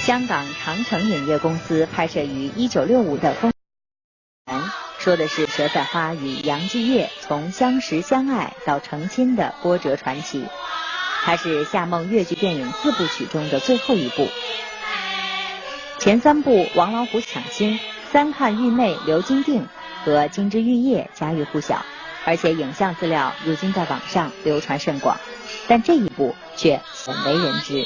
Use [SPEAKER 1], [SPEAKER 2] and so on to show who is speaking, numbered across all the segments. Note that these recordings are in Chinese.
[SPEAKER 1] 香港长城影业公司拍摄于1965的风说的是佘赛花与杨继业从相识相爱到成亲的波折传奇。它是夏梦粤剧电影4部曲中的最后一部。前3部王老虎抢亲、三看玉妹刘金定和金枝玉叶家喻户晓，而且影像资料如今在网上流传甚广，但这一部却鲜为人知。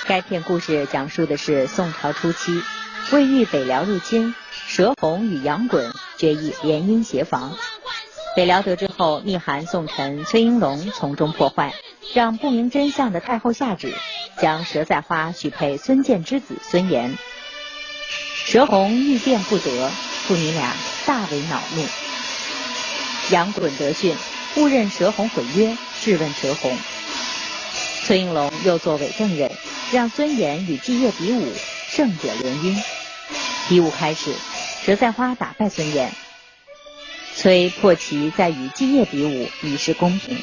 [SPEAKER 1] 该片故事讲述的是宋朝初期，为遇北辽入侵，佘弘与杨衮决议联姻协防。北辽得知后，密函宋臣崔应龙从中破坏，让不明真相的太后下旨，将佘赛花许配孙建之子孙延。佘弘欲辩不得，父女俩大为恼怒。杨衮得讯，误认佘弘毁约，质问佘弘。崔应龙又作伪证人，让孙延与继业比武，胜者联姻。比武开始，佘赛花打败孙延，崔迫其再与继业比武，以示公平。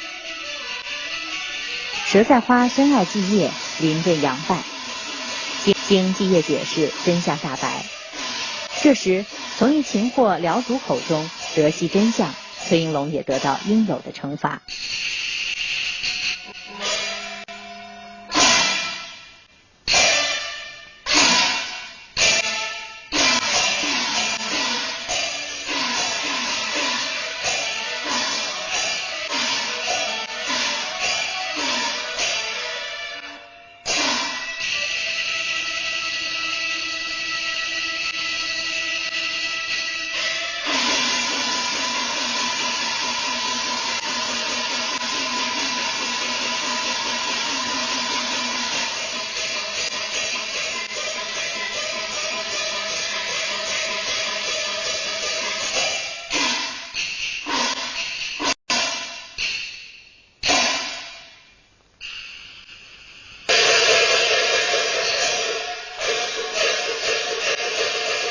[SPEAKER 1] 佘赛花深爱继业，临阵杨败，经继业解释，真相大白。这时从一擒获辽族口中得悉真相，崔应龙也得到应有的惩罚。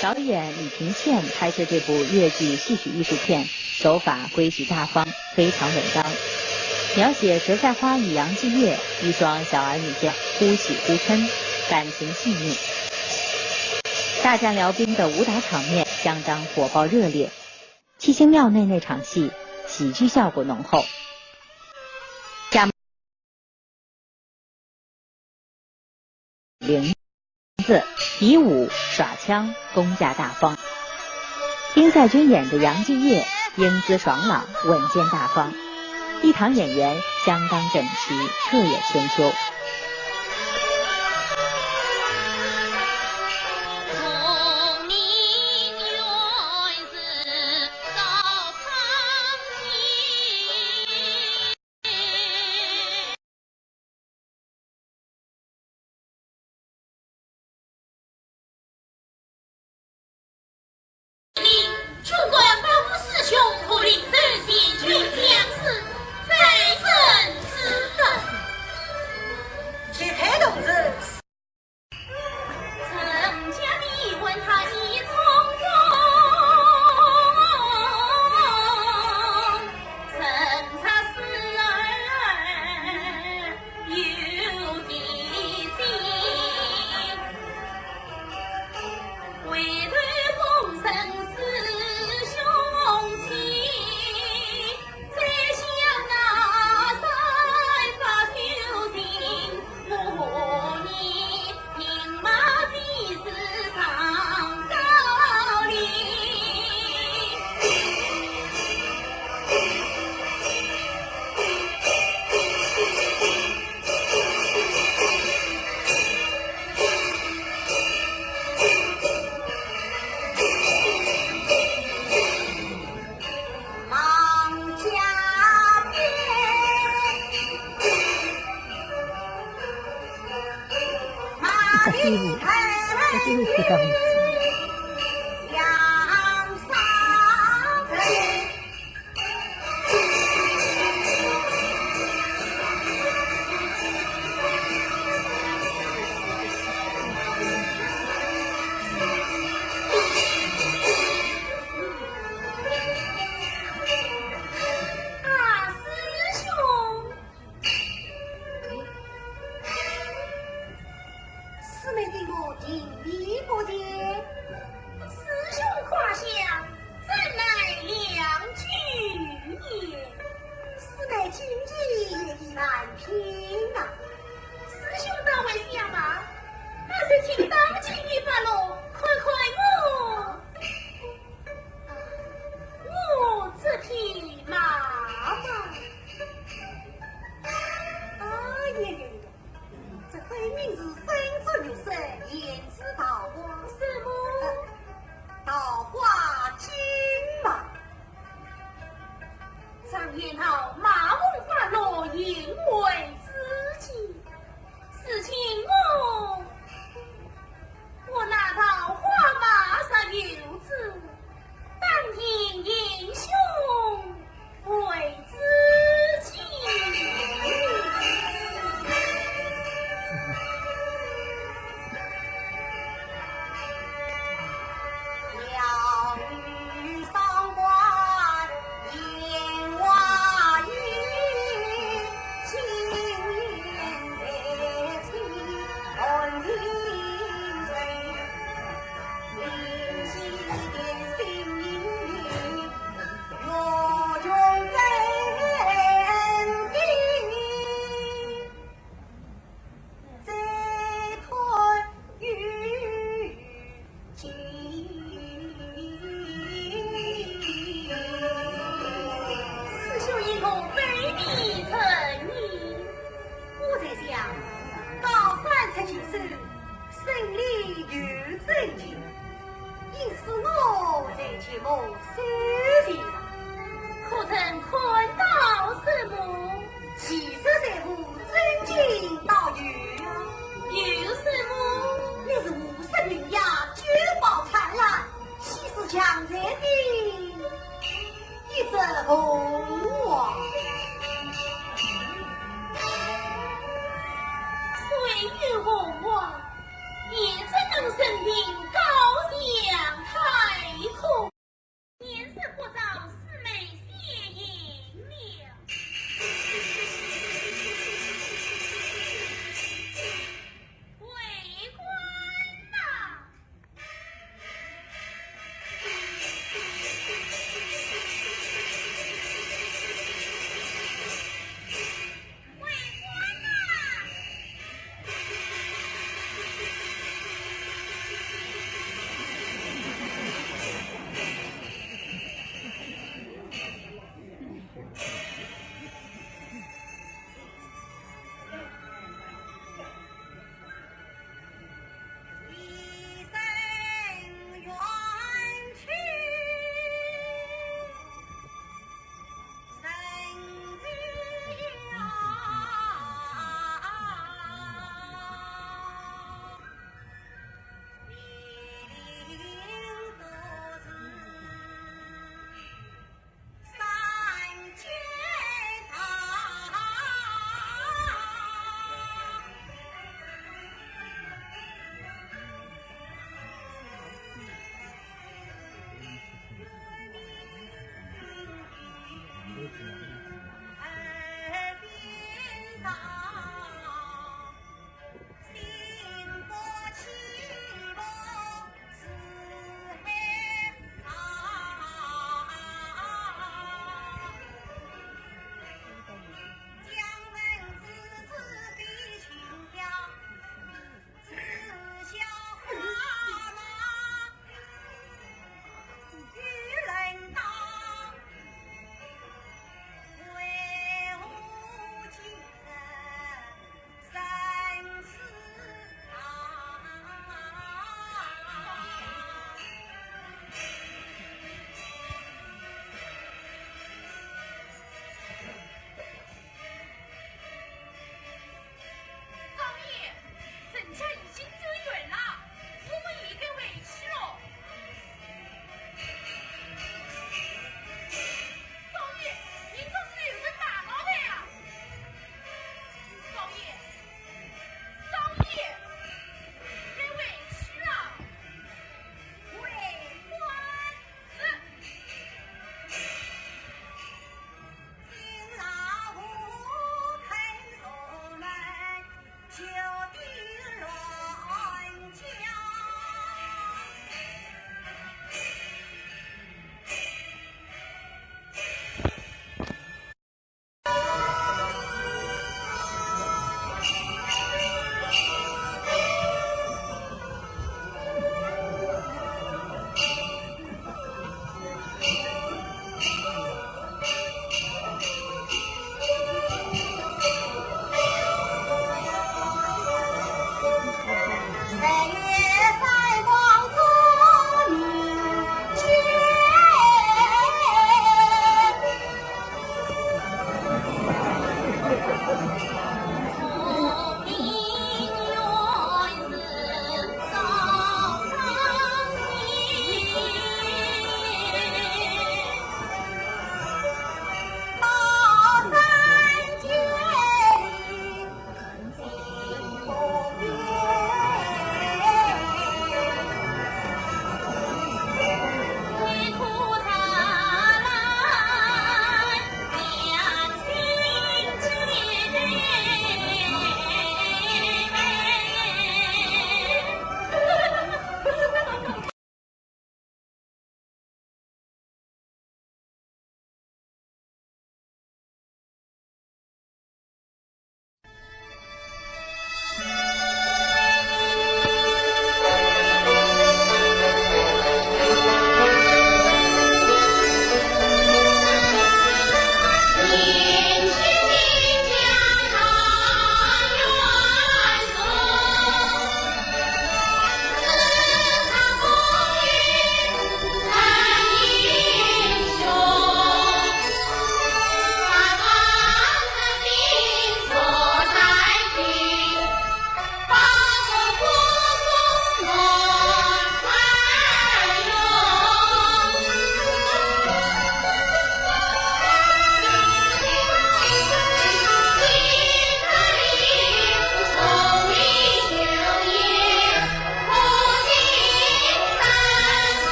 [SPEAKER 1] 导演李平倩拍摄这部粤剧戏曲艺术片，手法规矩大方，非常稳当，描写佘赛花与杨继业一双小儿女间忽喜忽嗔，感情细腻。大战辽兵的武打场面相当火爆热烈，七星庙内那场戏喜剧效果浓厚。比武耍枪，功架大方。丁在军演的杨继业英姿爽朗，稳健大方，一堂演员相当整齐，各有千秋。这个样子。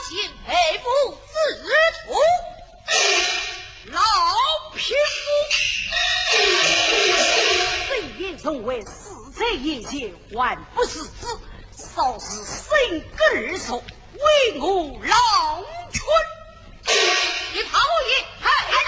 [SPEAKER 2] 心佩服自图。老匹夫，虽言从为死者眼前还不是子，少是生根而手，为我老君。你讨厌还好。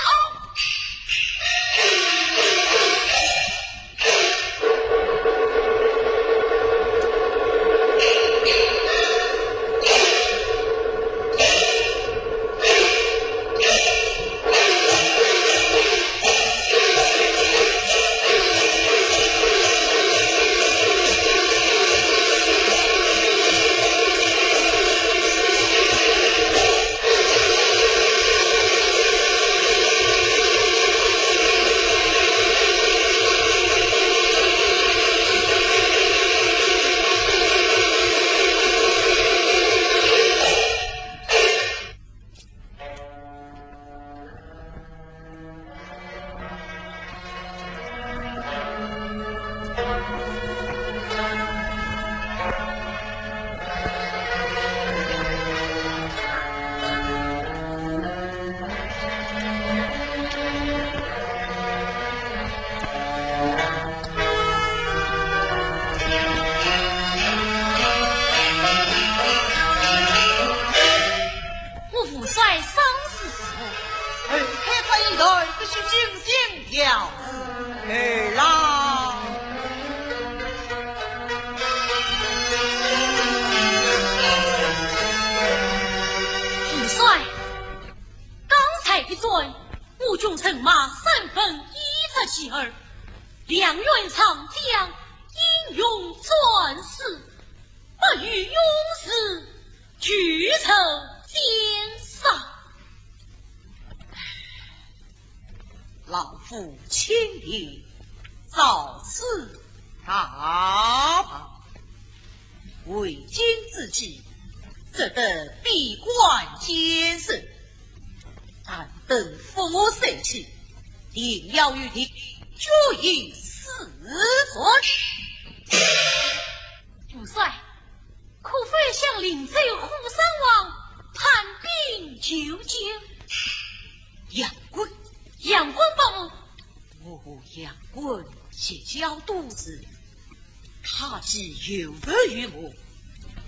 [SPEAKER 2] 有得于我，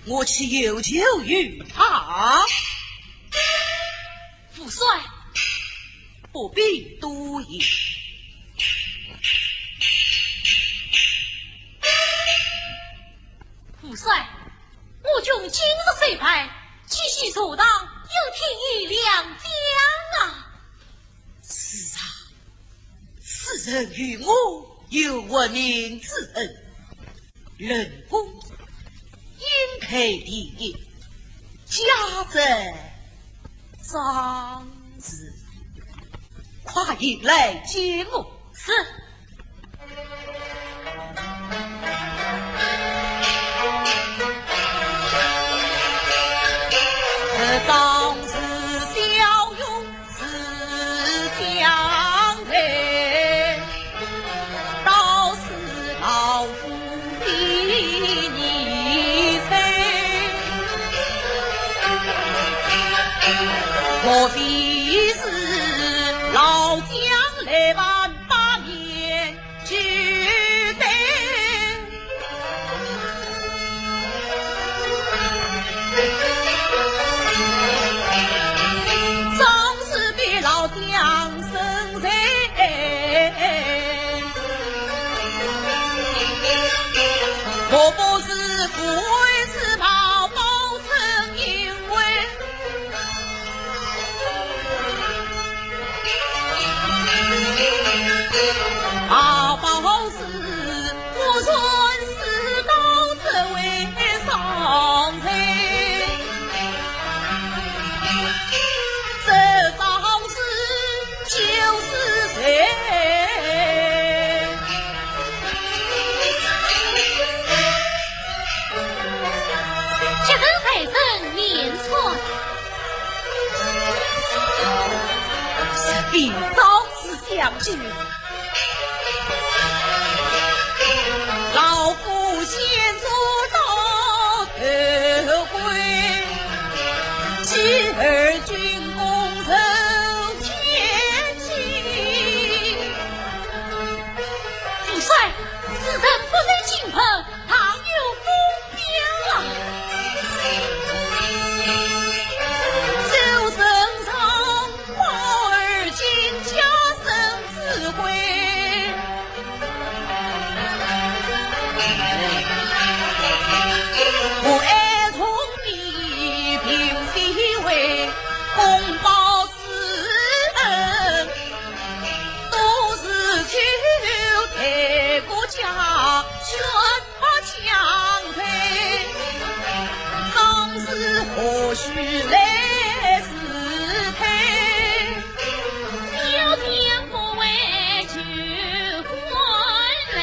[SPEAKER 2] 我岂有求于他？
[SPEAKER 3] 父帅，
[SPEAKER 2] 不必多言。
[SPEAKER 3] 父帅，我军今日虽败，继续所当，有天意两江啊！
[SPEAKER 2] 是啊，此人与我有闻名之恩。人公应配地业，家在长子，快引来接我。
[SPEAKER 3] 是。
[SPEAKER 2] 当时骁勇是将来，到时老夫莫非是老将来万把年去得？总是比老将生财，我不是富贵是跑报成因为。宝宝是我算是到这位上才，这张是就是谁？
[SPEAKER 3] 这个才生年错，
[SPEAKER 2] 是必早是将军。老夫先做到头归，今儿军功受前行。
[SPEAKER 3] 主帅，此人不能轻碰，倘有风标啊！
[SPEAKER 2] 周身上宝儿金家生智慧。我爱从你平地位，公报私恩，都是去抬国家，宣发强推，丧事何须来自推？
[SPEAKER 3] 小天不为求欢来。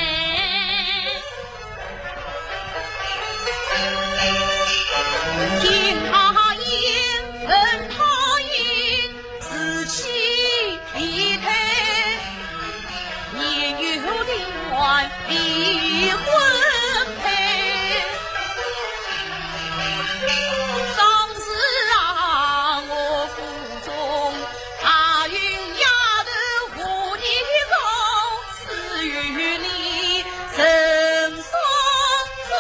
[SPEAKER 2] 听他言，闻他言，自欺必退。年幼龄晚，离婚配。当时让我腹中大运丫头和你高，私与你成双作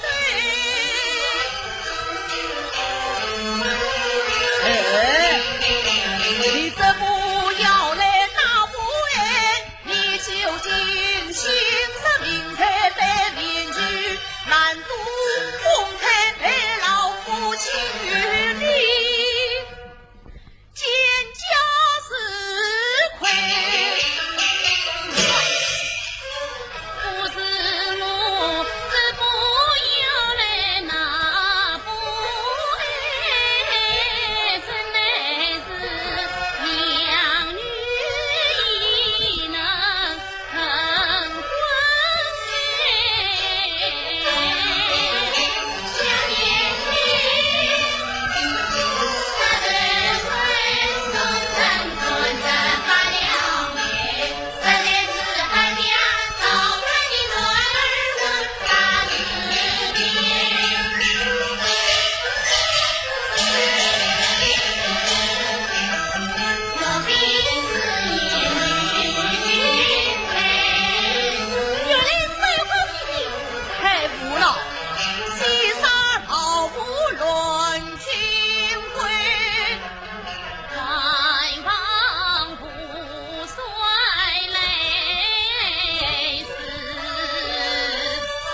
[SPEAKER 2] 对。你这不要来打我哎！你究竟心生名才在面具，难度风采陪老夫亲与你，见家是亏。
[SPEAKER 3] 不是路，只不要来那不爱，真乃是两女亦能成婚想念你，他的水送成尊人发了美，这年是寒凉，早看你女儿问啥子有病是一女配，原来是有好弟弟。
[SPEAKER 2] 太不了，西沙老夫论清规。
[SPEAKER 3] 开放不衰累是谁？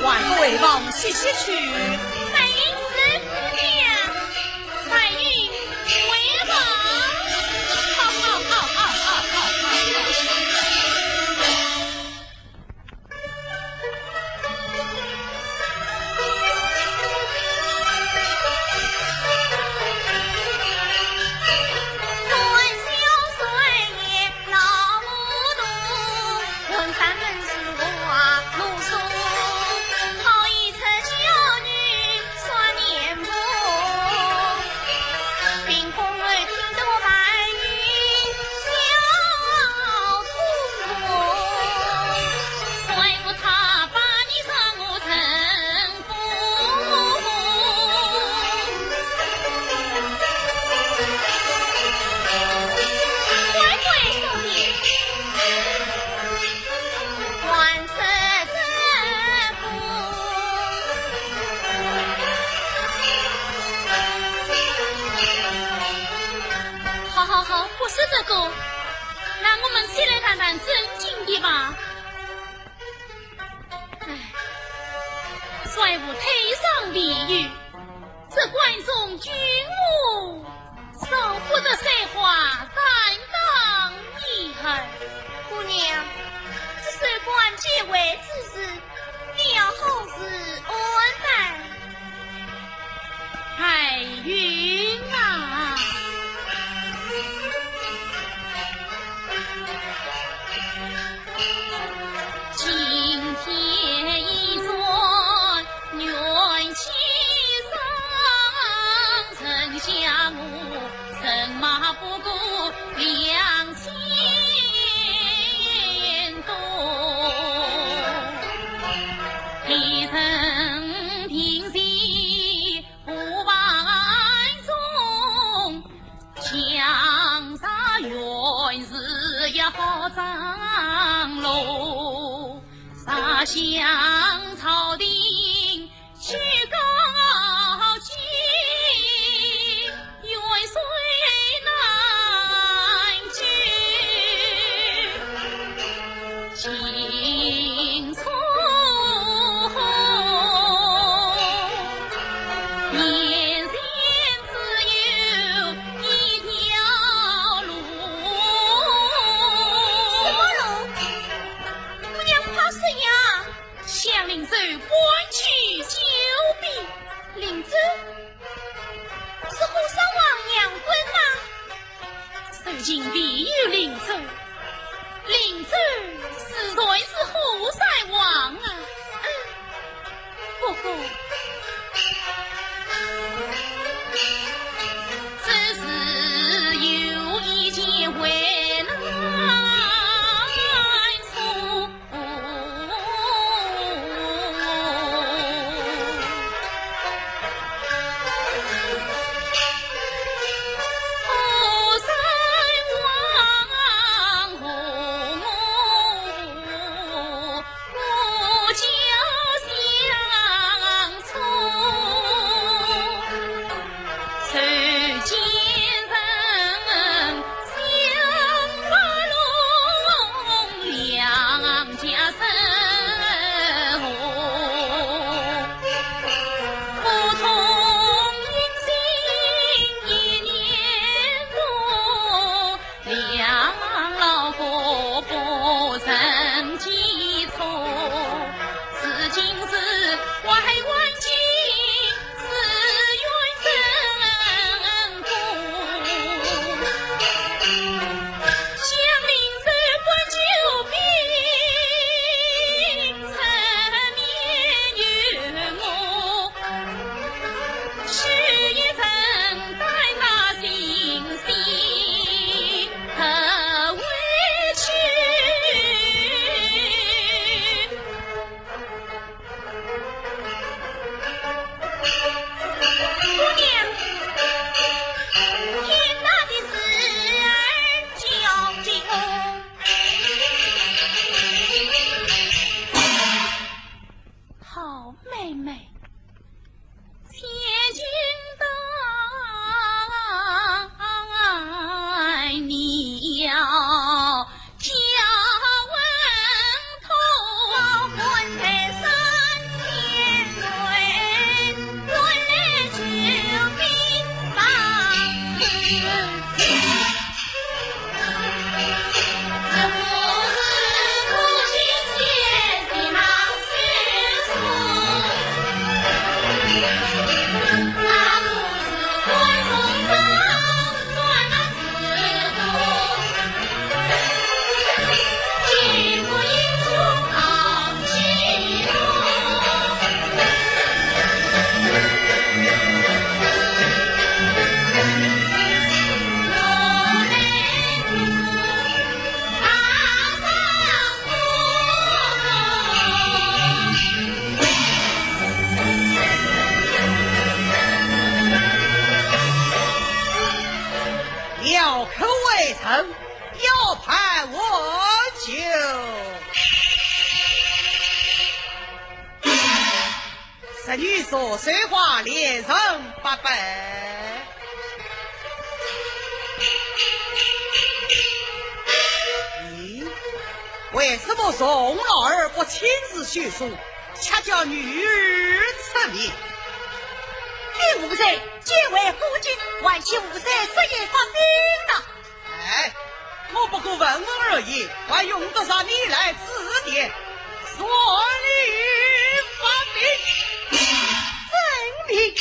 [SPEAKER 2] 万贵王西去，
[SPEAKER 3] 白云是姑娘，白云为王。论小岁也老无度，论三门是话路数，好一侧娇女耍年步，冰空儿听得我白云小痛苦，所以我他把你让我成夫。乖乖兄弟，万色征服。好，不是这个，让我们先来谈谈正经的吧。帅府推上礼遇，这关中军务，少不得谁话担当遗憾。
[SPEAKER 2] 姑娘，这水官结为之事，你要好自安排。
[SPEAKER 3] 海云啊，今天一转元气上，丞相我人马不顾两千多。下乡草定去高居，远随南居，青葱沿线只有一条路。
[SPEAKER 2] 什么路？姑娘怕是呀。
[SPEAKER 3] 向灵州官去久别，
[SPEAKER 2] 灵州是虎山王杨棍吗？
[SPEAKER 3] 如今必有灵州，灵州实在是虎山王啊！
[SPEAKER 2] 不过
[SPEAKER 3] 只是有一件回来处。
[SPEAKER 4] 要派我救。此女所虽话连人八百，咦，为什么宋老儿不亲自叙述，恰叫女儿出面？
[SPEAKER 2] 你无罪，皆为夫君，万幸无罪，这也发兵了。
[SPEAKER 4] 哎，我不过问问而已，还用得上你来指点？所女发兵，
[SPEAKER 2] 遵命。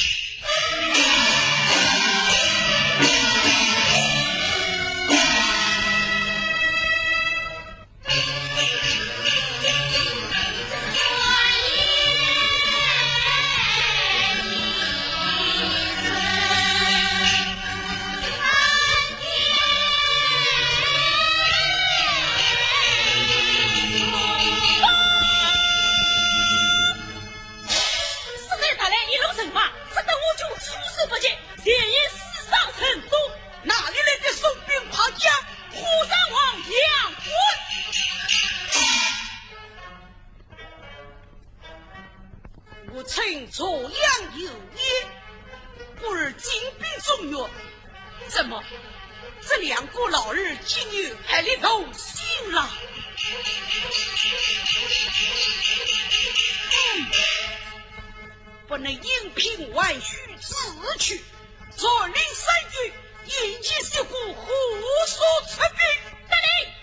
[SPEAKER 2] 我曾错养有也，故而金兵中原。怎么这两个老人今日还里头心了？不能因凭万绪自取，昨日三军引起这股胡所出兵。得令。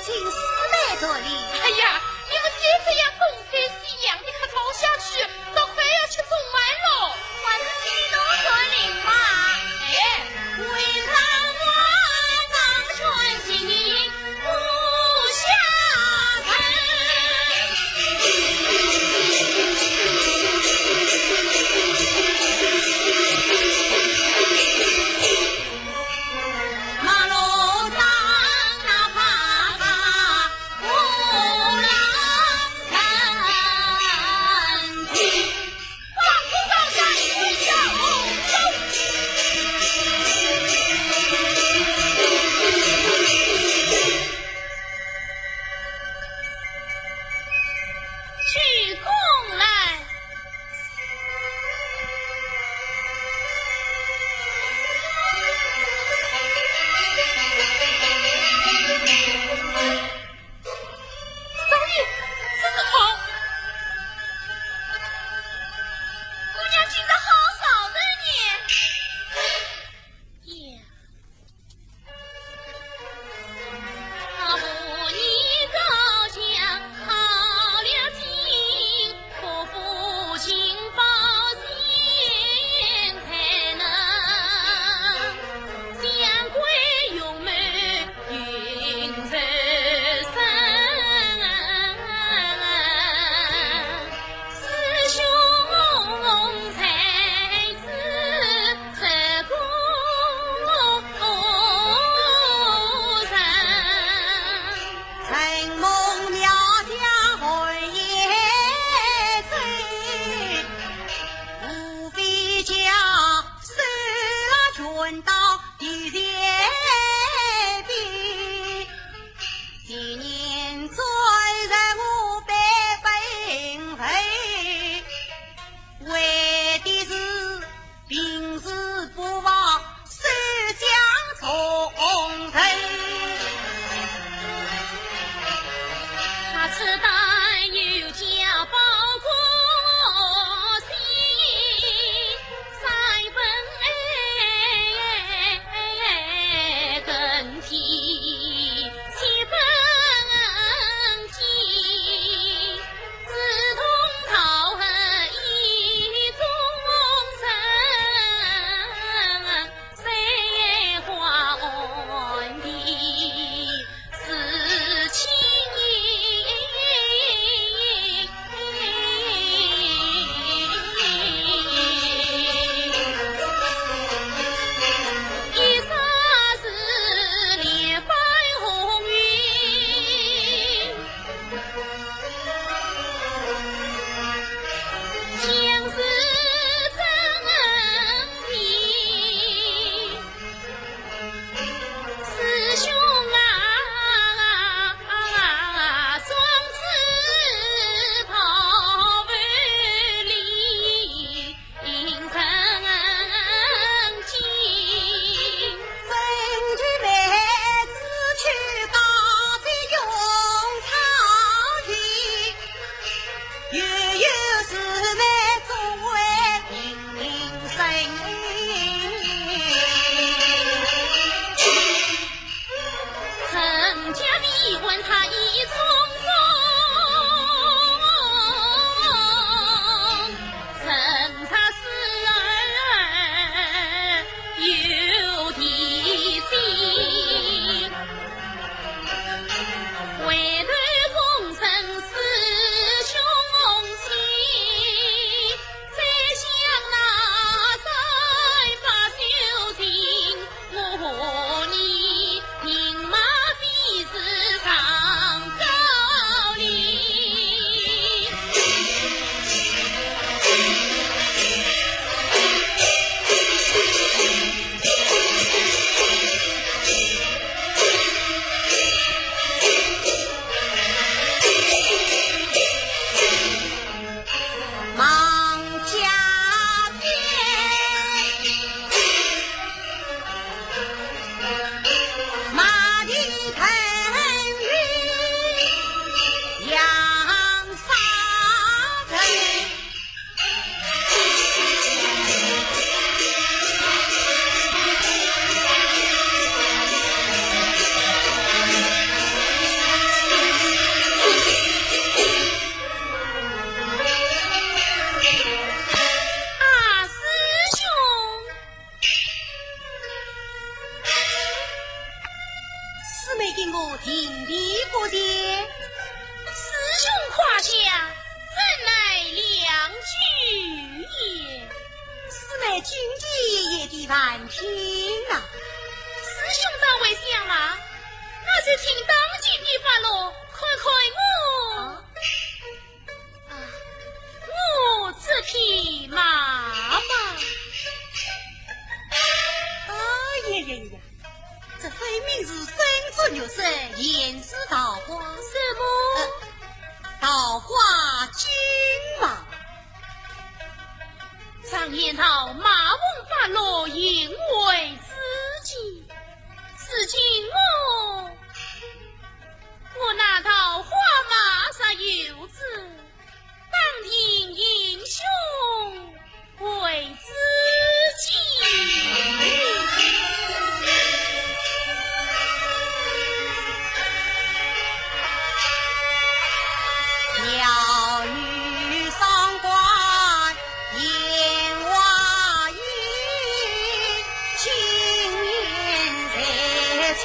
[SPEAKER 2] 亲死在这里。
[SPEAKER 3] 哎呀，你们再这样东飞西洋的可逃下去，都快要去中完喽！
[SPEAKER 2] 我是激动说灵话，
[SPEAKER 3] 哎，
[SPEAKER 2] 为让我当春心不下沉。马路上那爬爬不让人听，往不高山去小走。去宫来。
[SPEAKER 3] 少爷，真好！
[SPEAKER 2] 姑娘进得好少的你。呀，不你高强好了情，不负情报心才能，相归永美云人生。师兄才知这功人，承蒙苗家回也追，无非叫收了全到地前边。今年再让我百分费，为的是平时不忘收奖重头。他此代有家报国心，三分更替，七分金，志同道合意忠诚。金币不见，
[SPEAKER 3] 师兄胯下怎乃良驹也？
[SPEAKER 2] 是乃金帝爷爷的万品啊！
[SPEAKER 3] 师兄当为想嘛？那是请当今的发落，看看我这匹马嘛。
[SPEAKER 2] 呀！这分明是生之牛身，言之桃花，
[SPEAKER 3] 什么？
[SPEAKER 2] 桃花金马。
[SPEAKER 3] 常言道，马翁发落，应为知己。此情我那桃花马上有子，当听英雄为知己。
[SPEAKER 2] 鸟语桑关燕娃音，青年才气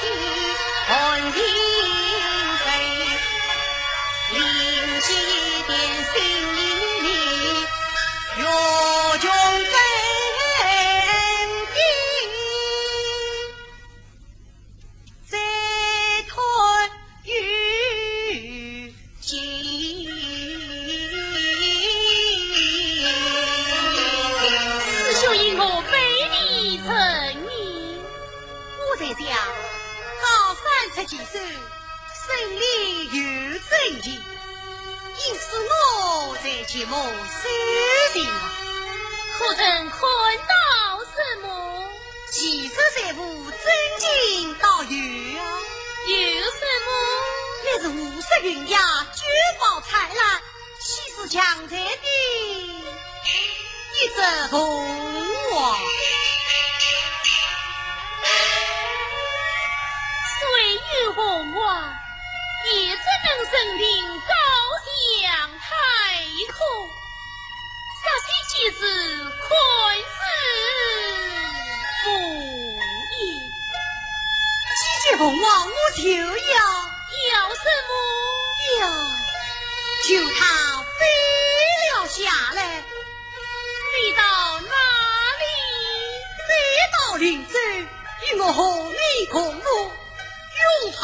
[SPEAKER 2] 红听谁？临起一点心意，若穷根底，再退于今。
[SPEAKER 3] 师兄因我非礼成义，
[SPEAKER 2] 我在想，高山出奇手，胜利有正义，因此我在节目收心了。
[SPEAKER 3] 可曾看到什么？
[SPEAKER 2] 其实财富真经倒有啊，
[SPEAKER 3] 有什么？
[SPEAKER 2] 那是五色云霞，绝宝灿烂，气势强才的一只凤凰。
[SPEAKER 3] 虽有凤凰，也只能升顶高翔太空。啥些机智困是不也？
[SPEAKER 2] 几节凤凰我就
[SPEAKER 3] 要什么？
[SPEAKER 2] 就它飞了下来，
[SPEAKER 3] 飞到哪里？
[SPEAKER 2] 飞到林州，与我和你共舞，永好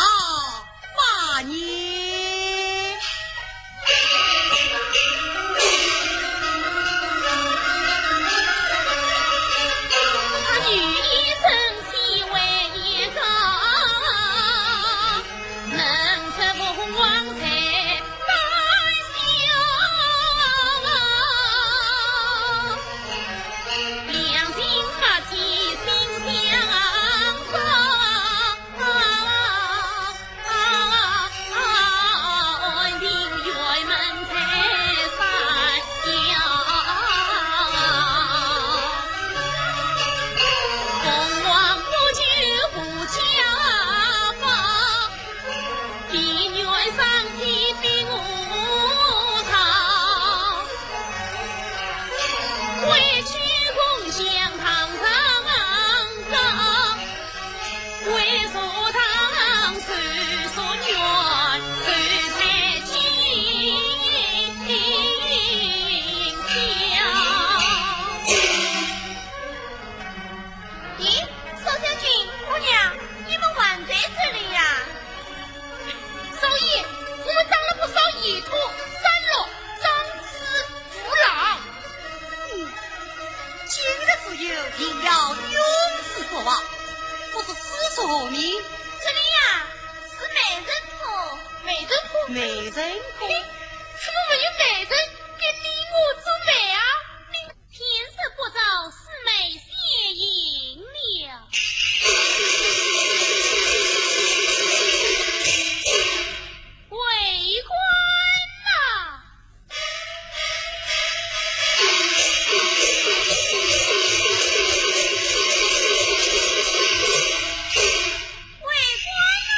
[SPEAKER 2] 8年。
[SPEAKER 3] 他女一生气为一个，能吃凤凰才胆小，良心发起心相安定院门才三角。凤凰不求不家法，地缘上起比我逃，回去共享堂堂，为所堂谁所愿，谁才尽咦，少将军、姑娘，你们还在这里呀？少爷，我们当了不少野兔、山鹿、獐子、虎狼。
[SPEAKER 2] 今日之友，定要永世不忘。我是师叔何名？
[SPEAKER 3] 这里呀，是美人坡，美人坡。
[SPEAKER 2] 美人坡。
[SPEAKER 3] 怎么没有美人给你我做媒啊？天色不早，四妹谢迎了。为官呐！为官呐！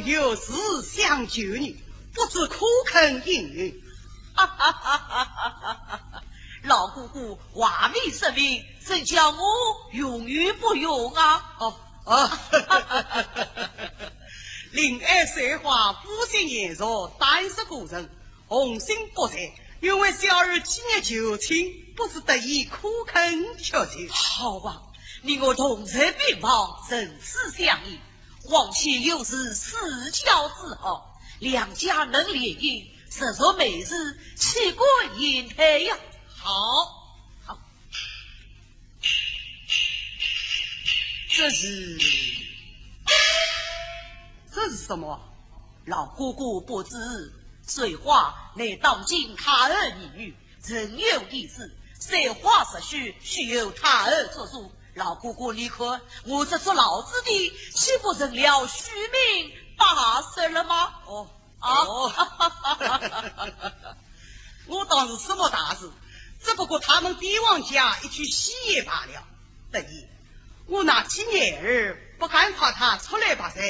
[SPEAKER 4] 有事相救你，不知苦肯应允。
[SPEAKER 2] 哈哈哈哈哈哈！老姑姑话明声明，谁叫我用与不用啊？
[SPEAKER 4] 令爱说话，不嫌言弱，单是故人，红心不善，因为小儿今日求亲，不是得以苦肯求情。
[SPEAKER 2] 好吧，你我同在边旁，生死相依。皇亲又是四孝之后，两家能联姻，实属美事，岂过言配呀？
[SPEAKER 4] 好，这是什么？
[SPEAKER 2] 老姑姑不知，水花乃当今他儿女，人有一事，水花实许，须由他儿作主。老姑姑，你看我这做老子的，岂不成了虚名罢事了吗？
[SPEAKER 4] 我当是什么大事，只不过他们帝王家一句戏言罢了。得意，我那几年儿不敢怕他出来罢噻，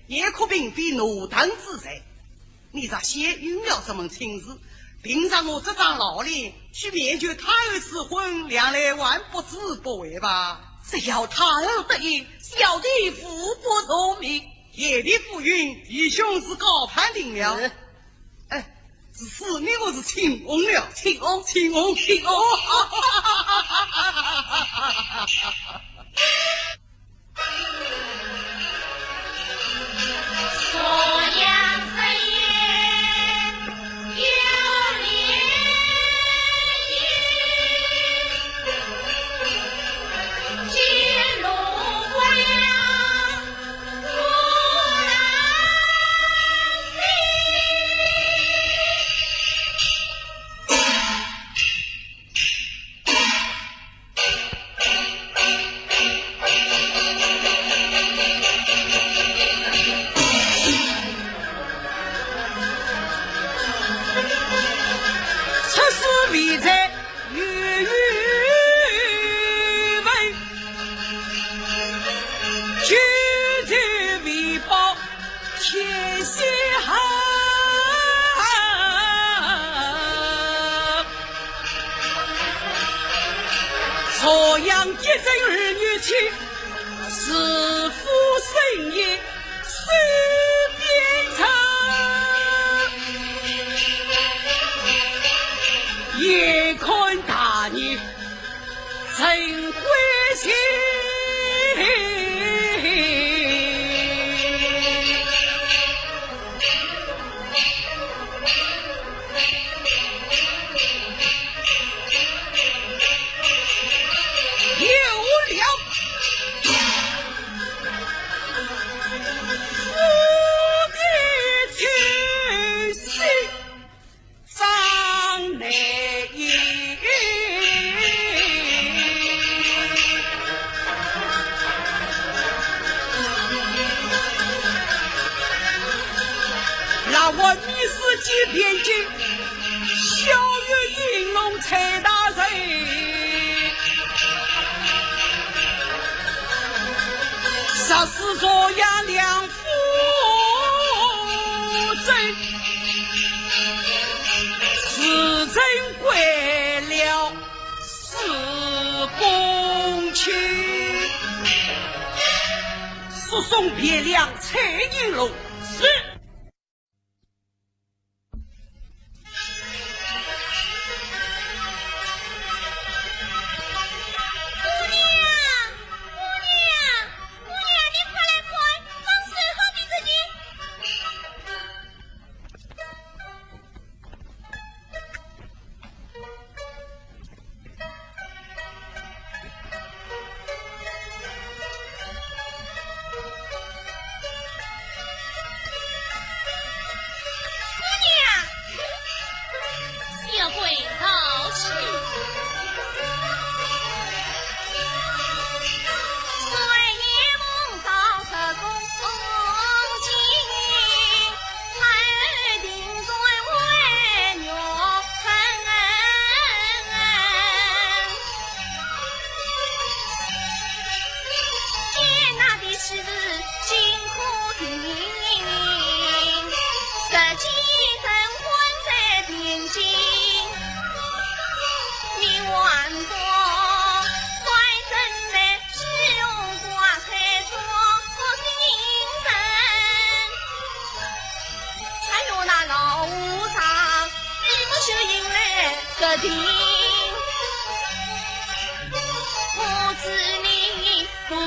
[SPEAKER 4] 也可并非奴当之噻。你咋先运了什么亲事，并让我这张老脸去面就他儿赐婚，两来万不知不为吧？
[SPEAKER 2] 只要他儿得意，小弟父不从命。
[SPEAKER 4] 夜里浮云，弟兄是高攀定了。只是你我是亲翁了，
[SPEAKER 2] 亲翁。
[SPEAKER 3] 说阳生烟，有莲影，金龙光，突然
[SPEAKER 4] 正儿女妻，是夫生也，是边城。夜看大女真欢喜。几边境，小月银龙蔡大人，杀死左阳两夫贼，此真归了是公卿，诉讼别梁蔡银龙是。
[SPEAKER 3] 不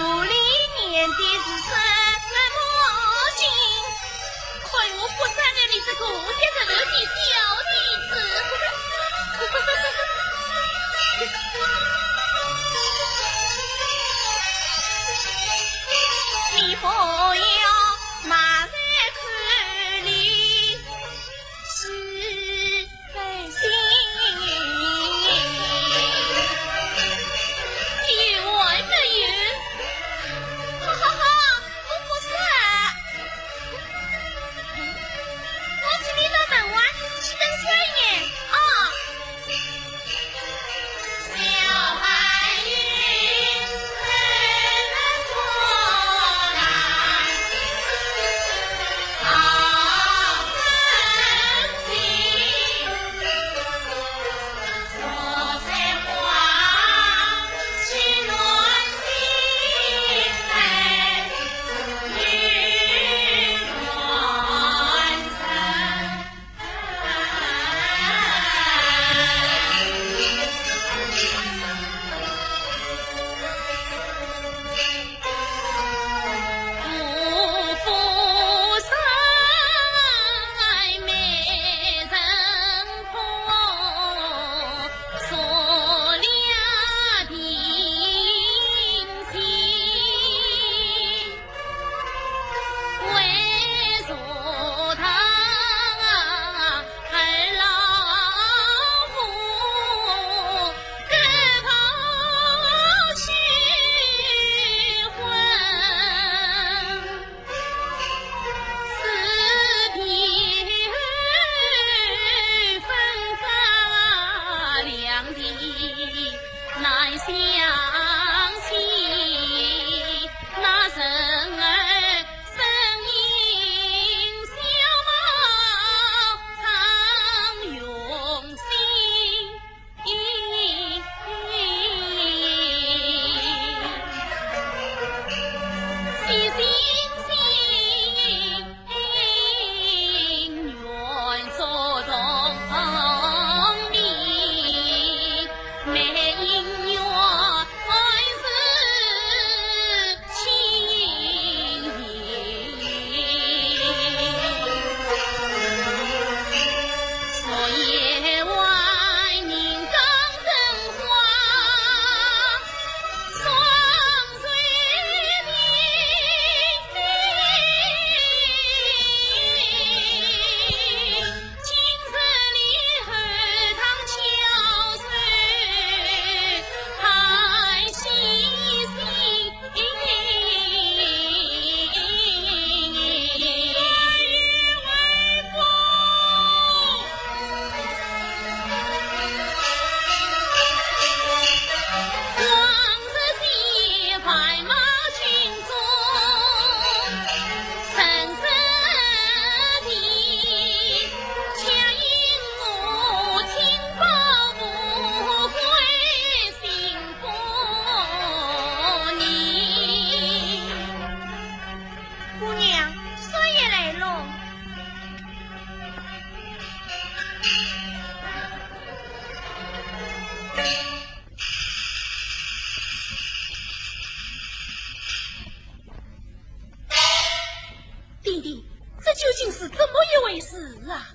[SPEAKER 2] 啊！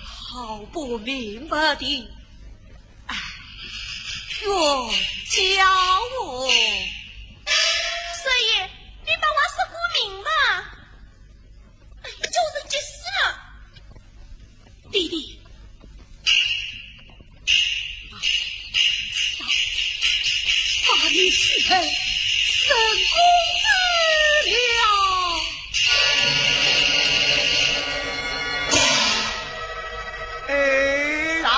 [SPEAKER 2] 好不明白的，哎，我教我。
[SPEAKER 3] 师爷，你把话说不明白，哎，就是急死了。
[SPEAKER 2] 弟弟，把你许配沈公子了。儿啊！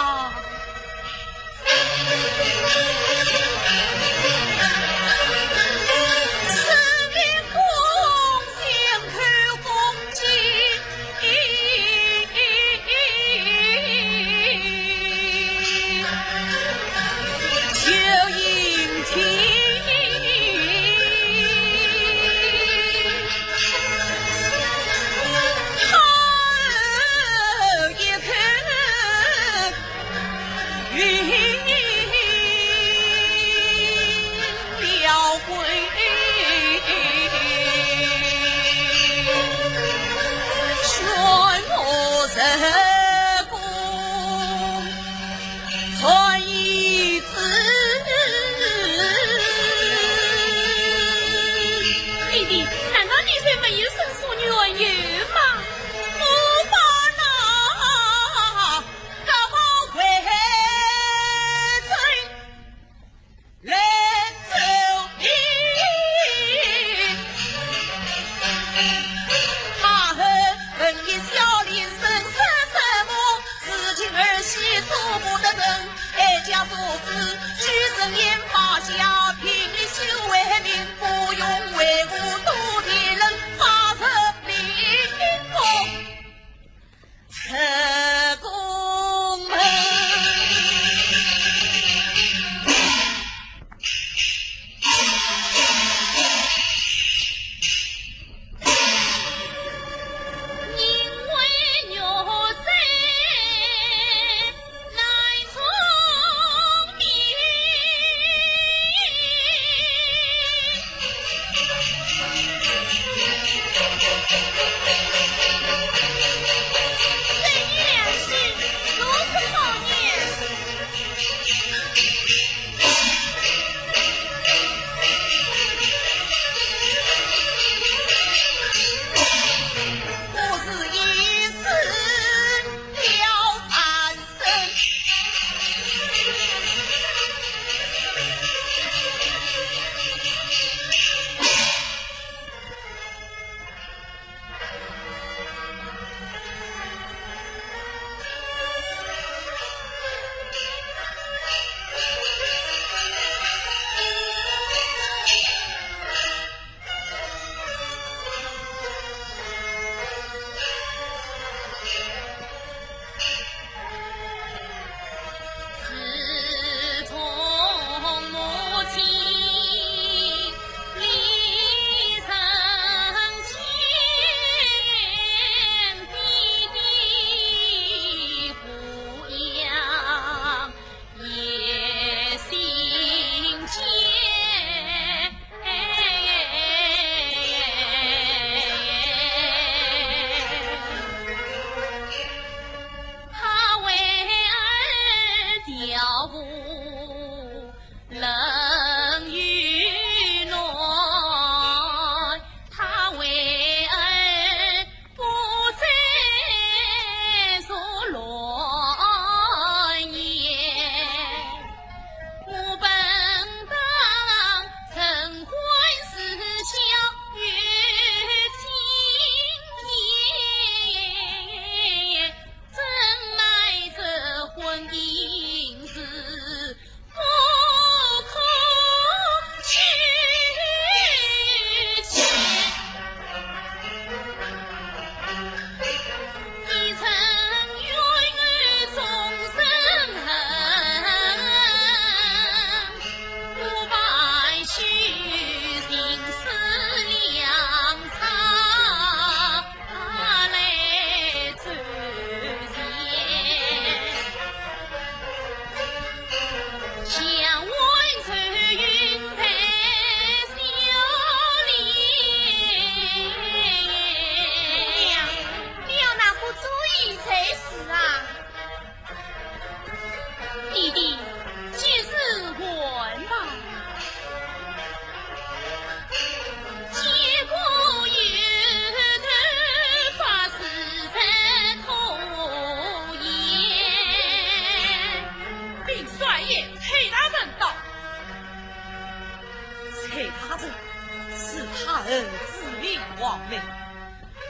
[SPEAKER 2] 是他儿自命亡命，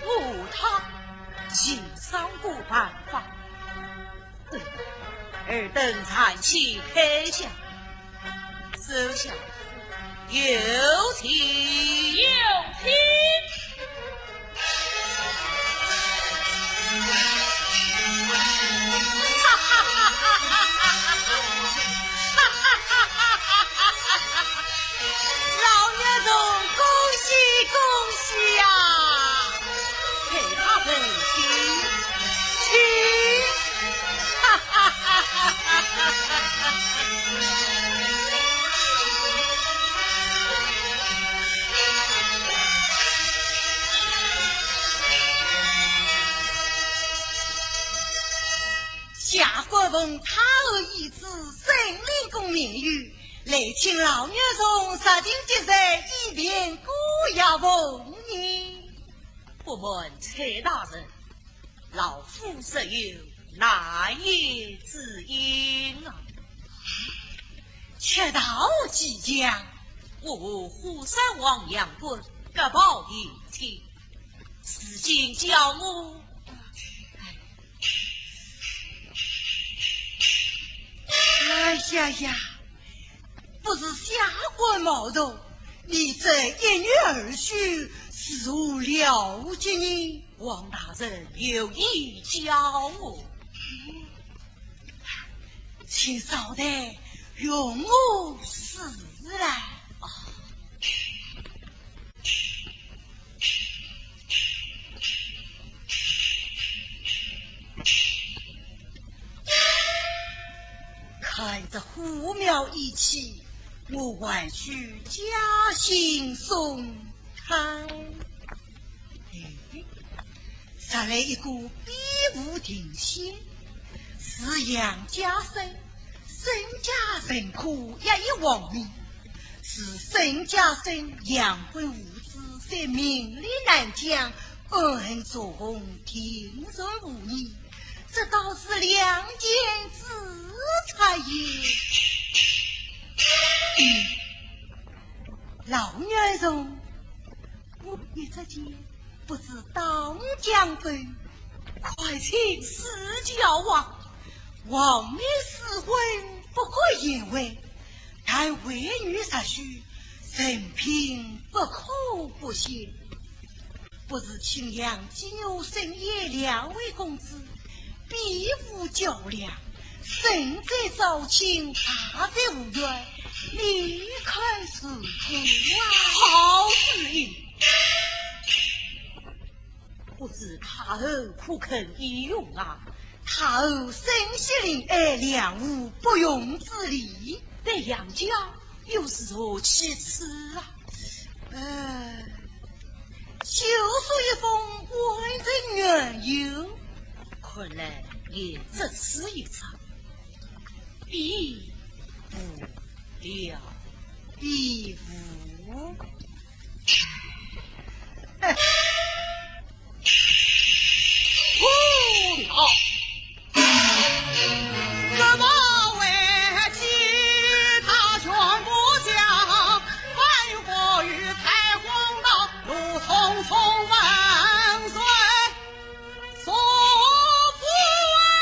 [SPEAKER 2] 无他情商过办法。尔等残气开下，收下有情有情。老岳总，恭喜恭喜呀！给他分心去，哈哈哈哈哈哈！下官奉他儿遗旨，审理公免狱。来请老岳从杀尽劫财，以便孤衙奉你。不问蔡大人，老夫实有难言之隐啊。且道即将，我虎山王杨棍各报一情，此经教我。哎呀呀！不是下官冒动，你这一女二婿是我了解你，王大人有意教我，请稍待，容我思来啊。看着虎苗一起，我还需加薪松开。再来一个比武定先，是杨家生，沈家生苦也已亡命，是沈家生杨贵无知，在名利难讲，恩恨作红，听顺无益，这倒是两件之才也。老女容，我一直见不知当江北，快请赐教王。王命私婚不可言违，但为女所需，人品不可不行。不知青阳今有深夜两位公子，比武较量，身在朝廷，他在无缘，离开仕途啊！好主意！不知他儿苦肯一用啊？他儿身系灵爱，两无不用之理，对杨家又是何其次啊？就说一封万人缘由，看来也只此一场，必不了必无。不了，怎么为其他全部将翻过于太皇道，路匆匆万岁，所不为王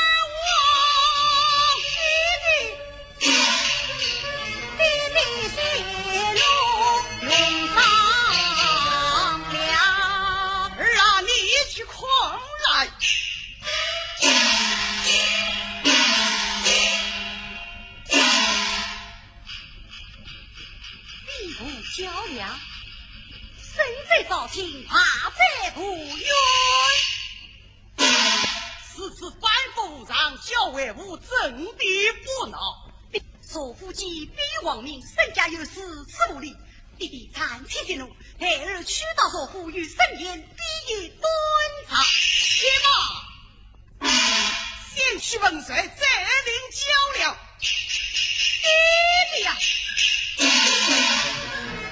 [SPEAKER 2] 弟弟泄露用上了，儿啊，你去狂来。较量，谁在朝廷，怕在不冤。此次反复让小为吾争敌不恼，所夫妻必亡命，身家有失，此无理。弟弟残气激怒，孩儿取到所呼与沈言，必以敦查。且罢，先去问谁，再领较量。弟弟呀！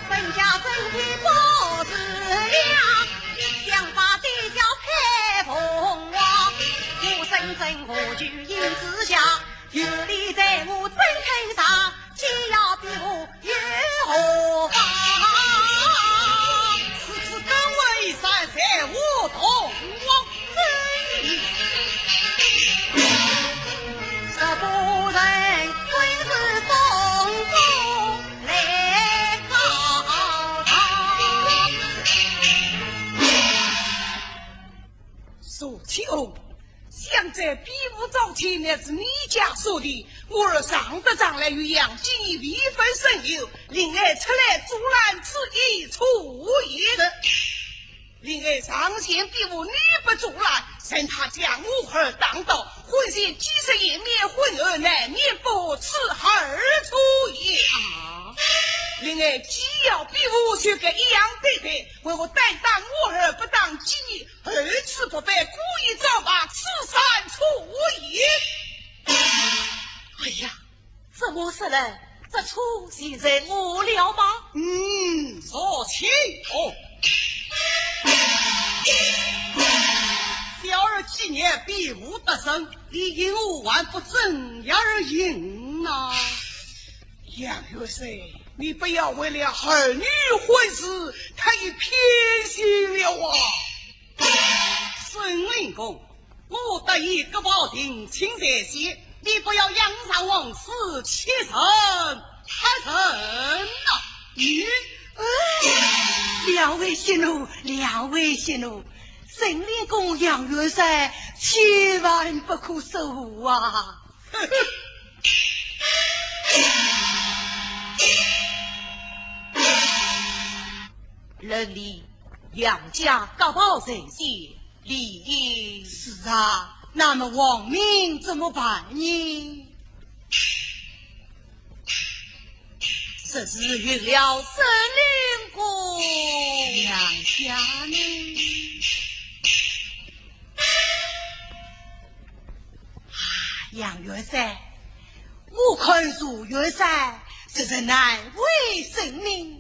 [SPEAKER 2] 沈家身体不自量，想把地窖开凤凰，我深深何惧因之下，有理在我真肯上，既要比我有何妨？
[SPEAKER 4] 钱乃是你家所的，我儿上得账来与杨继义离分生友，另外出来阻拦此意出也的。另外上前逼我，你不阻拦，趁他将我儿当道，婚前几十夜灭婚儿，难免不此儿出也啊。另外既要逼我去跟一样对待，为我担当我儿不当继义，二次不备，故意造罢，此三出也。
[SPEAKER 2] 哎呀，怎么说呢？这出现在我了吗？
[SPEAKER 4] 说起哦。小儿几年比武得胜，理应无万不怎样而赢啊！杨元帅，你不要为了儿女婚事太偏心了啊！孙令公，我得一个保定请这些，你不要扬上往事，欺人害人呐！
[SPEAKER 2] 两位息怒，两位息怒，孙令公杨元帅千万不可失误啊！人里杨家各保这些，理应是啊，那么王明怎么办呢？这是遇了孙令公杨家呢。杨元帅，我看如元帅实在难为生命。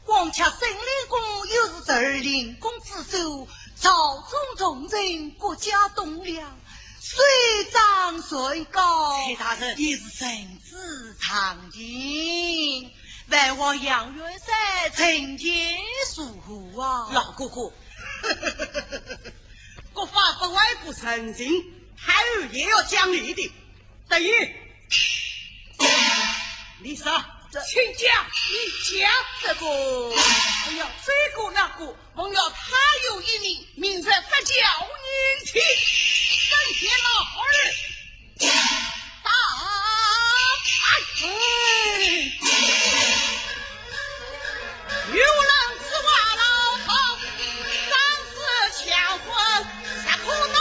[SPEAKER 2] 况且孙令公又是这儿灵公之首，朝中重任，国家栋梁，虽长虽高，崔大人也是臣子常情。万望杨元帅惩戒疏忽啊！
[SPEAKER 4] 老姑姑，国法不外不成行，孩儿也要讲理的。等于李莎，请讲，你讲
[SPEAKER 2] 这个，
[SPEAKER 4] 哎呀，这个那个，我要他有一名，明日不叫您听，更见老儿大有人之话老头，当时强婚杀苦恼。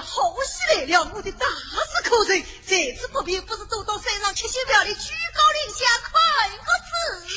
[SPEAKER 2] 好喜来了，我的大事口人，这次不必不是走到山上七星庙里，居高临下看个仔细。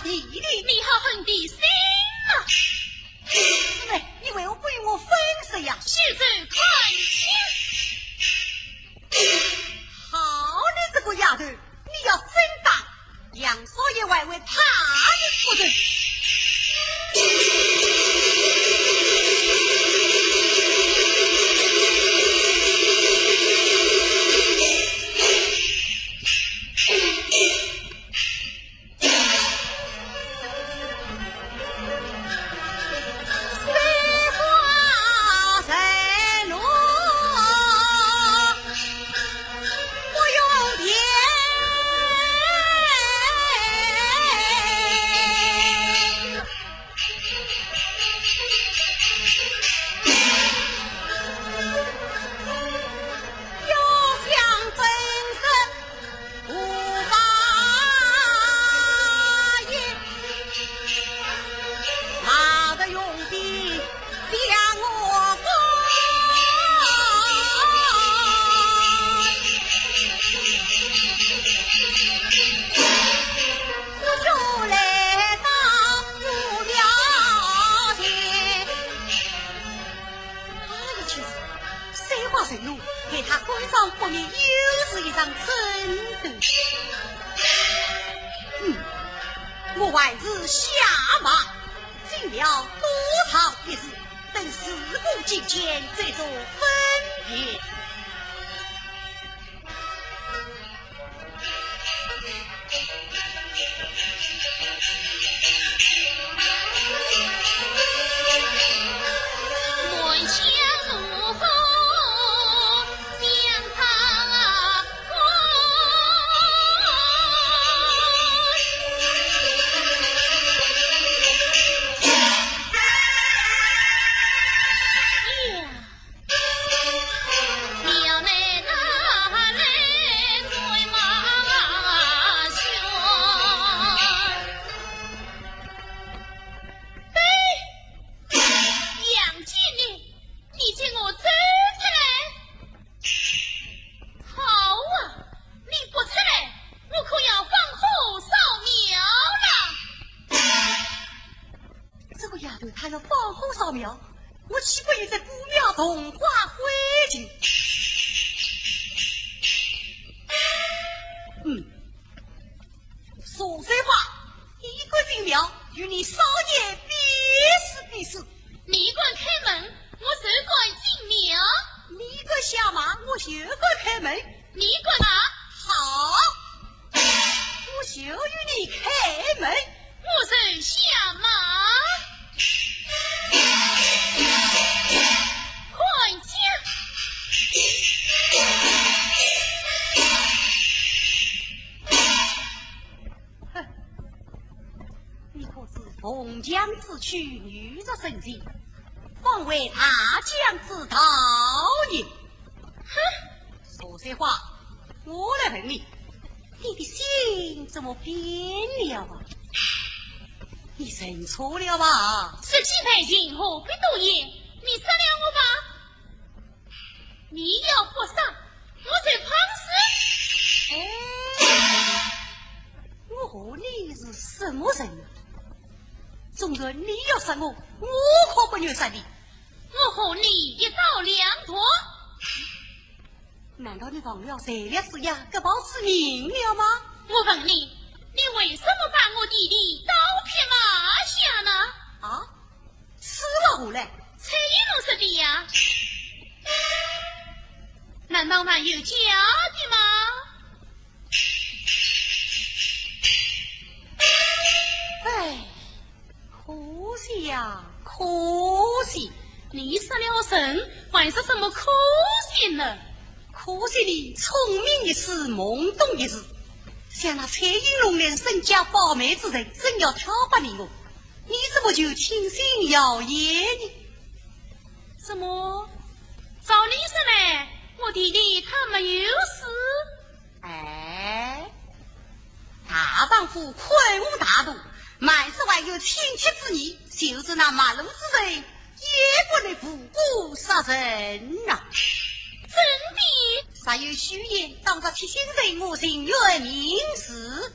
[SPEAKER 2] 弟弟，
[SPEAKER 3] 你好狠的心啊！
[SPEAKER 2] 姊妹，你为何不与我分手呀？
[SPEAKER 3] 是在看清。
[SPEAKER 2] 好你这个丫头，你要真大，杨少爷还为他的夫人。给他官上不免又是一场争斗。我还是下马尽了多长一事，等事故进前再做分别。他要放火烧庙，我岂不与这姑庙同化灰烬？说实话，一个进庙与你少爷比试。
[SPEAKER 3] 你管开门，我就管进庙；
[SPEAKER 2] 你个下马，我就管开门。
[SPEAKER 3] 你管哪？
[SPEAKER 2] 好，我就与你开门。
[SPEAKER 3] 我就下马。快讲！
[SPEAKER 2] 哼，你可知逢江之曲，女着神经，方为大将之道也。哼，说实话，我来问你，你的心怎么变了啊？你认错了吧？
[SPEAKER 3] 是几配情何必多言？你杀了我吧！你要不杀，我就胖死。
[SPEAKER 2] 我和你是什么人？纵然你要杀我，我可不愿杀你。
[SPEAKER 3] 我和你一刀两断。
[SPEAKER 2] 难道你忘了谁了是呀？个保持命了吗？
[SPEAKER 3] 我问你，你为什么把我弟弟刀片拿下呢？
[SPEAKER 2] 啊，死了后来？
[SPEAKER 3] 蔡英龙说的呀，难道还有假的吗？
[SPEAKER 2] 哎，可惜呀，可惜！
[SPEAKER 3] 你杀了人，还是什么可惜呢？
[SPEAKER 2] 可惜你聪明一时，懵懂一时。像那蔡英龙连身家保媒之人，真要挑拨你我，你怎么就轻信谣言呢？
[SPEAKER 3] 什么？照你说来，我弟弟他没有死。
[SPEAKER 2] 哎，大丈夫宽宏大度，满是怀有亲戚之意，就是那马龙之人，也不能不顾杀人呐。
[SPEAKER 3] 真的？
[SPEAKER 2] 啥有虚言，当着七星人，我情愿明示。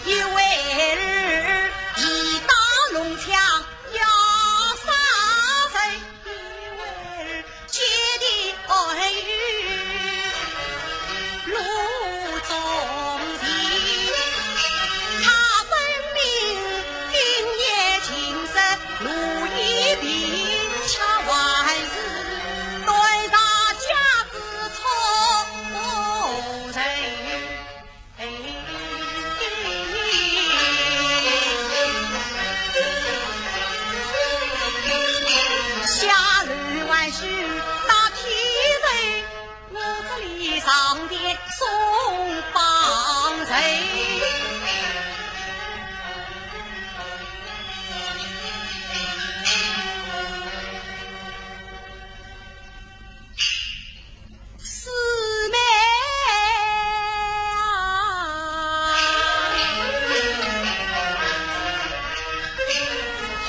[SPEAKER 2] 一位儿一当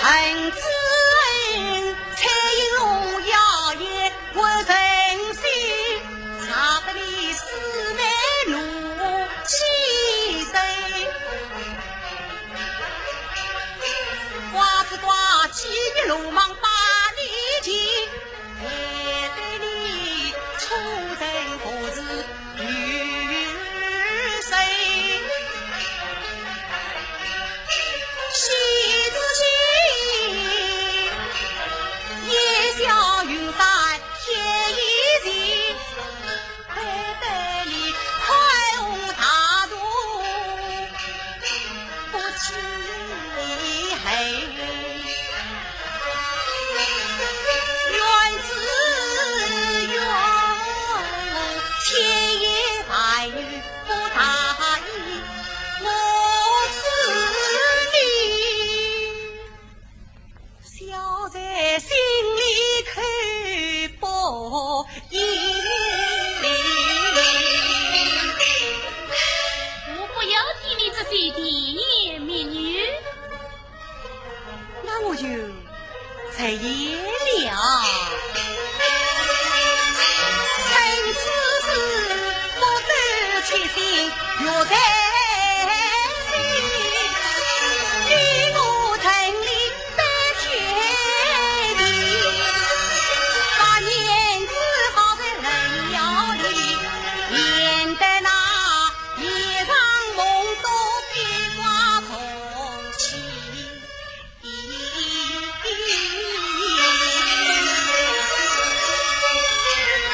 [SPEAKER 2] 臣子恩，蔡英龙摇也我人心，查得你四妹怒气谁？瓜子瓜鸡的流氓把你进，也对你出征不是与谁？西子西，夜宵云散天一地，对对你快舞大度，不气黑。愿自愿，千言百语不答应，我是你，笑在心里看不赢。
[SPEAKER 3] 我不要听你这些甜言蜜语，
[SPEAKER 2] 那我就在夜了。陈思思不得其心，若在心，与我城里得天地，把年字好在人腰里，免得那夜上梦多变卦风起。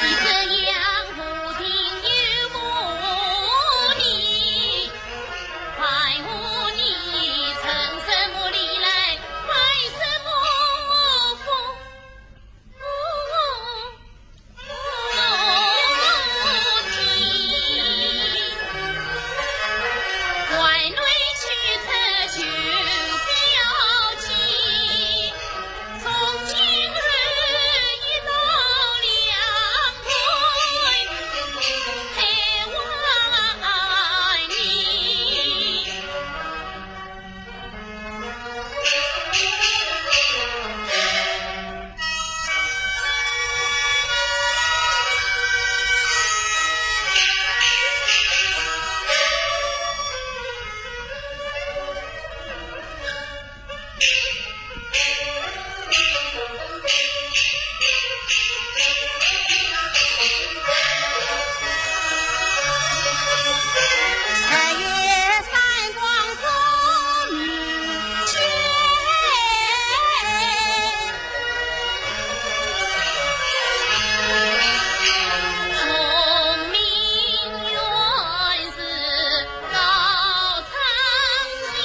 [SPEAKER 3] 你这样不听有无你，还无你从什么里来，为什么风外内驱策就标记，从今日一到两回，陪望你。
[SPEAKER 2] 三月三光风雨间，
[SPEAKER 3] 聪明原是高苍天，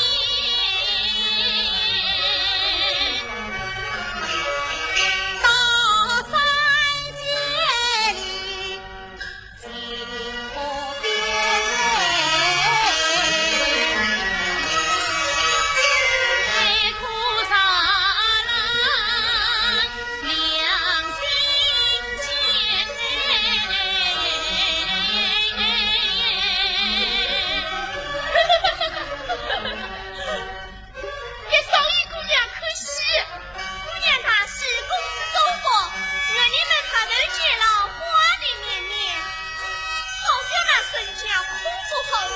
[SPEAKER 2] 到三界里经过边，
[SPEAKER 3] 海枯沙烂两心间。给少姨姑娘可惜，姑娘她是公子收获，让你们她都见了花的绵绵，好像那孙家空腹泡沫，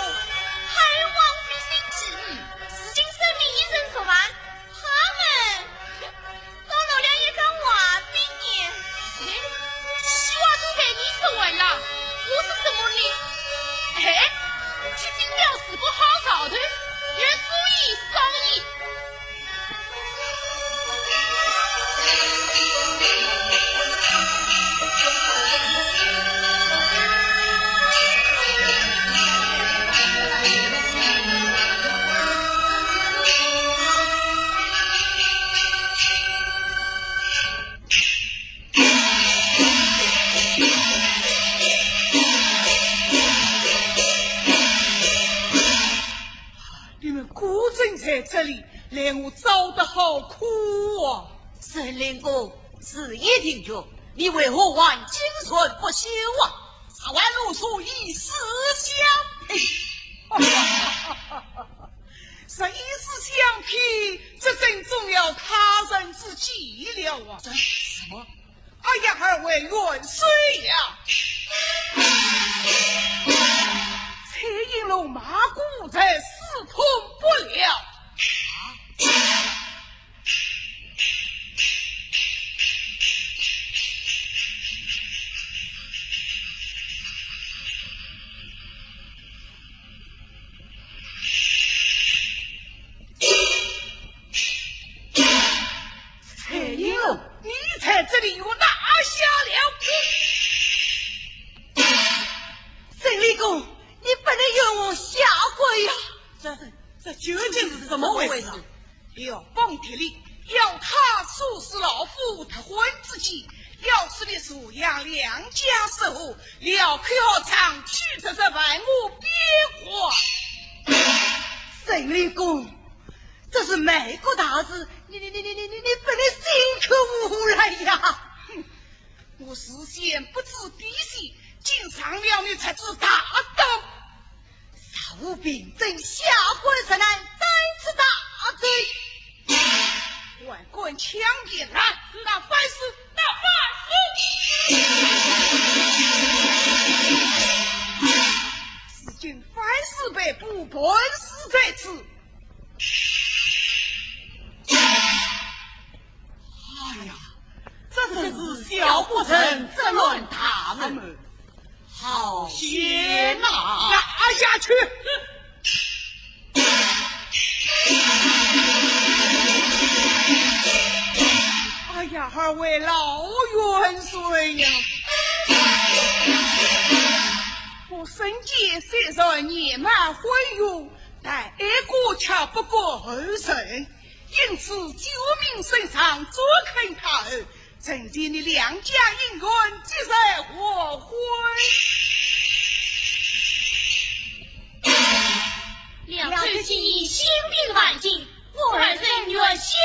[SPEAKER 3] 还枉费心机，至今生命一生说完，他们到了两一张娃毕业，西娃都被你收完了，我是什么呢？哎，其实表示不好找的，也注意商议。
[SPEAKER 4] 你们孤身在这里，连我遭得好苦啊！
[SPEAKER 2] 沈灵公是一听就，你为何还精神不休啊？
[SPEAKER 4] 查完路数以死相配，谁是相偏，这真总要他人之计了啊！
[SPEAKER 2] 这什么？
[SPEAKER 4] 哎呀，二位元帅呀！蔡应龙马骨才私通不了。蔡应龙，你在这里又拿下了？
[SPEAKER 2] 郑立功，你不能冤枉下跪呀！
[SPEAKER 4] 这究竟是怎么回事？要帮铁力，要他唆使老夫特婚之计，要使你属阳两家守护，了可要长驱着这万物变化。
[SPEAKER 2] 郑立功，这是美国大事，你不能信口胡来呀！
[SPEAKER 4] 哼，我事先不知底细，竟上了你才知大道。
[SPEAKER 2] 曹秉正下跪才来再次大罪，
[SPEAKER 4] 万贯枪剑来，那凡事，那凡事！此君凡事被捕，本事在此。哎呀，这真是小不成则乱他们。好些拿下去！哎呀，二位老元帅呀！我身见虽然年满昏庸，但爱国却不过后生，因此救命身上多肯他儿。曾见你两家姻缘皆在我婚。
[SPEAKER 3] 两次妻你心病万境，我儿人愿心